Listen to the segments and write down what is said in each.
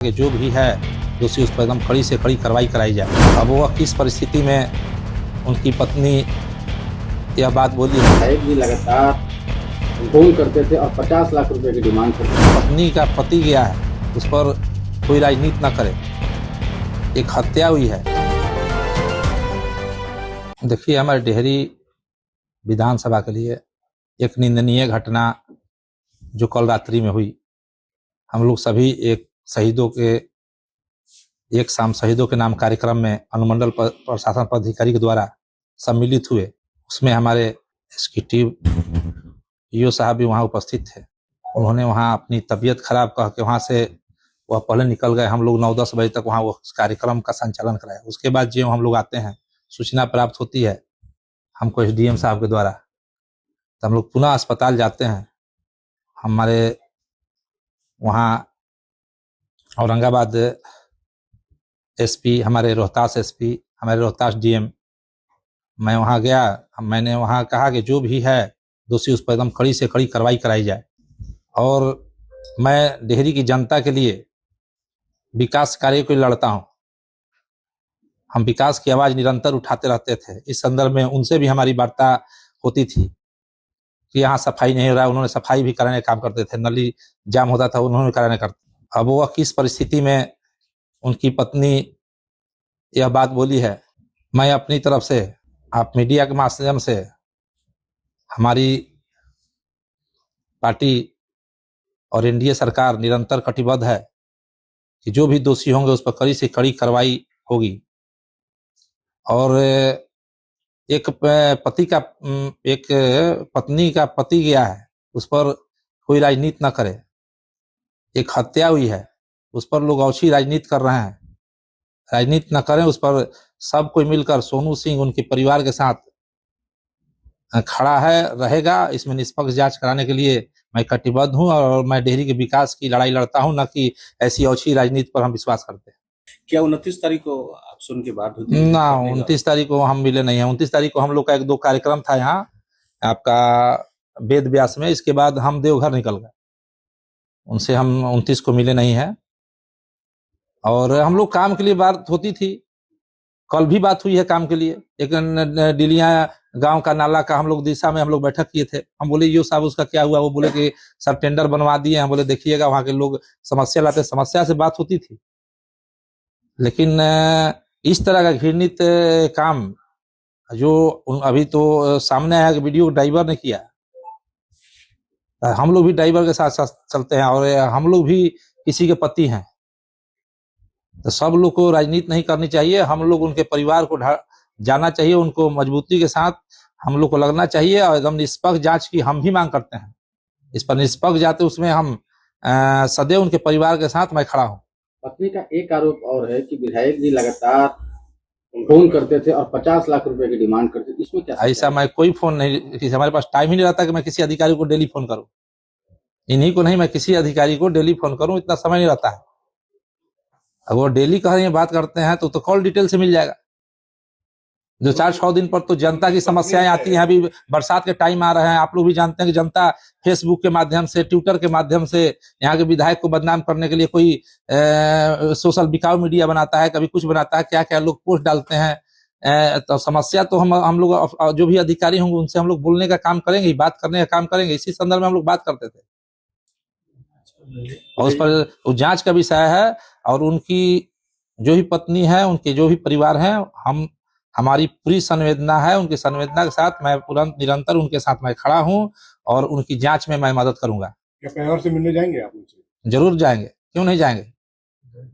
कि जो भी है दोषी उस पर एकदम कड़ी से कड़ी कार्रवाई कराई जाए। अब वह किस परिस्थिति में उनकी पत्नी यह बात बोली है। विधायक जी लगातार फोन करते थे और 50 लाख रुपए की डिमांड करते थे। पत्नी का पति गया है, उस पर कोई राजनीति न करे, एक हत्या हुई है। देखिए, हमारे डेहरी विधानसभा के लिए एक निंदनीय घटना जो कल रात्रि में हुई। हम लोग सभी एक शाम शहीदों के नाम कार्यक्रम में अनुमंडल प्रशासन पदाधिकारी के द्वारा सम्मिलित हुए। उसमें हमारे एग्जीक्यूटिव ईओ साहब भी वहाँ उपस्थित थे। उन्होंने वहाँ अपनी तबीयत खराब कह के वहाँ से वह पहले निकल गए। हम लोग 9-10 बजे तक वहाँ वो कार्यक्रम का संचालन कराया। उसके बाद जो हम लोग आते हैं, सूचना प्राप्त होती है हमको एसडीएम साहब के द्वारा, तो हम लोग पुनः अस्पताल जाते हैं। हमारे वहाँ औरंगाबाद एसपी, हमारे रोहतास एसपी, हमारे रोहतास डीएम, मैं वहाँ गया। मैंने वहाँ कहा कि जो भी है दोषी उस पर एकदम कड़ी से कड़ी कार्रवाई कराई जाए। और मैं डेहरी की जनता के लिए विकास कार्य को लड़ता हूँ। हम विकास की आवाज़ निरंतर उठाते रहते थे। इस संदर्भ में उनसे भी हमारी वार्ता होती थी कि यहाँ सफाई नहीं हो रहा है। उन्होंने सफाई भी कराने का काम करते थे, नली जाम होता था उन्होंने कराने का। अब वह किस परिस्थिति में उनकी पत्नी यह बात बोली है, मैं अपनी तरफ से आप मीडिया के माध्यम से हमारी पार्टी और एनडीए सरकार निरंतर कटिबद्ध है कि जो भी दोषी होंगे उस पर कड़ी से कड़ी कार्रवाई होगी। और एक पत्नी का पति गया है, उस पर कोई राजनीति न करे, एक हत्या हुई है, उस पर लोग औछी राजनीति कर रहे हैं। राजनीति न करें, उस पर सब कोई मिलकर सोनू सिंह उनके परिवार के साथ खड़ा है, रहेगा। इसमें निष्पक्ष जांच कराने के लिए मैं कटिबद्ध हूं और मैं डेहरी के विकास की लड़ाई लड़ता हूं, न कि ऐसी औछी राजनीति पर हम विश्वास करते हैं। क्या 29 तारीख को आप सुन के बात होती है? ना, 29 तारीख को हम मिले नहीं है। 29 तारीख को हम लोग का 1-2 कार्यक्रम था यहाँ आपका वेद व्यास में। इसके बाद हम देवघर निकल गए, उनसे हम 29 को मिले नहीं है। और हम लोग काम के लिए बात होती थी, कल भी बात हुई है काम के लिए। एक डिलिया गांव का नाला का हम लोग दिशा में हम लोग बैठक किए थे। हम बोले यो साहब उसका क्या हुआ? वो बोले कि सब टेंडर बनवा दिए। हम बोले देखिएगा, वहां के लोग समस्या लाते, समस्या से बात होती थी। लेकिन इस तरह का घृणित काम जो अभी तो सामने आया कि वीडियो ड्राइवर ने किया, हम लोग भी ड्राइवर के साथ साथ चलते हैं और हम लोग भी किसी के पति हैं। तो सब लोग को राजनीति नहीं करनी चाहिए। हम लोग उनके परिवार को जाना चाहिए, उनको मजबूती के साथ हम लोग को लगना चाहिए और एकदम निष्पक्ष जांच की हम भी मांग करते हैं। इस पर निष्पक्ष जाते उसमें हम सदैव उनके परिवार के साथ मैं खड़ा हूँ। पत्नी का एक आरोप और है कि विधायक जी लगातार फोन करते थे और 50 लाख रुपए की डिमांड करते थे। इसमें क्या? ऐसा मैं कोई फोन नहीं, हमारे पास टाइम ही नहीं रहता कि मैं किसी अधिकारी को डेली फोन करूं। इन्हीं को नहीं, मैं किसी अधिकारी को डेली फोन करूं, इतना समय नहीं रहता है। अगर वो डेली कह रही बात करते हैं तो कॉल डिटेल से मिल जाएगा। जो 4-6 दिन पर तो जनता की समस्याएं आती हैं। अभी बरसात के टाइम आ रहे हैं, आप लोग भी जानते हैं कि जनता फेसबुक के माध्यम से, ट्विटर के माध्यम से यहाँ के विधायक को बदनाम करने के लिए कोई सोशल बिकाऊ मीडिया बनाता है, कभी कुछ बनाता है, क्या क्या लोग पोस्ट डालते हैं। तो समस्या तो हम लोग जो भी अधिकारी होंगे उनसे हम लोग बोलने का काम करेंगे, बात करने का काम करेंगे। इसी संदर्भ में हम लोग बात करते थे और उस पर जांच का विषय है। और उनकी जो भी पत्नी है, उनके जो भी परिवार हैं, हमारी पूरी संवेदना है। उनकी संवेदना के साथ मैं निरंतर उनके साथ मैं खड़ा हूं और उनकी जांच में मैं मदद करूंगा। क्या परिवार से मिलने जाएंगे आप उनसे? जरूर जाएंगे, क्यों नहीं जाएंगे।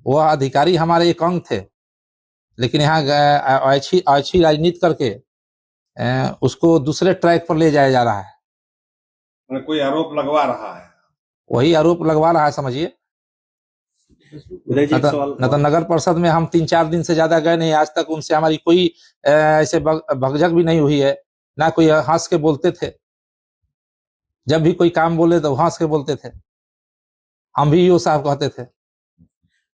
वो अधिकारी हमारे एक अंग थे, लेकिन यहाँ अच्छी राजनीति करके उसको दूसरे ट्रैक पर ले जाया जा रहा है। कोई आरोप लगवा रहा है, वही आरोप लगवा रहा है, समझिए। न तो नगर परिषद में हम 3-4 दिन से ज्यादा गए नहीं, आज तक उनसे हमारी कोई ऐसे भगझक भी नहीं हुई है। ना कोई हंस के बोलते थे, जब भी कोई काम बोले तो हंस के बोलते थे। हम भी ईओ साहब कहते थे,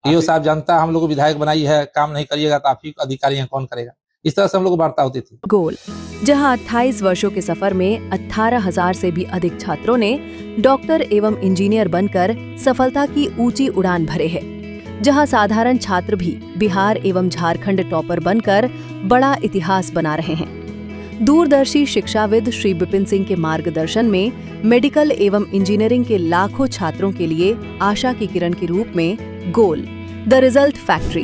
ईओ साहब जानता हम लोग को विधायक बनाई है, काम नहीं करिएगा तो आप ही अधिकारी हैं, कौन करेगा। इस तरह से हम लोग को वार्ता होती थी। गोल, जहां 28 वर्षों के सफर में 18,000 से भी अधिक छात्रों ने डॉक्टर एवं इंजीनियर बनकर सफलता की ऊंची उड़ान भरे है। जहां साधारण छात्र भी बिहार एवं झारखंड टॉपर बनकर बड़ा इतिहास बना रहे हैं। दूरदर्शी शिक्षाविद श्री विपिन सिंह के मार्गदर्शन में मेडिकल एवं इंजीनियरिंग के लाखों छात्रों के लिए आशा की किरण के रूप में गोल द रिजल्ट फैक्ट्री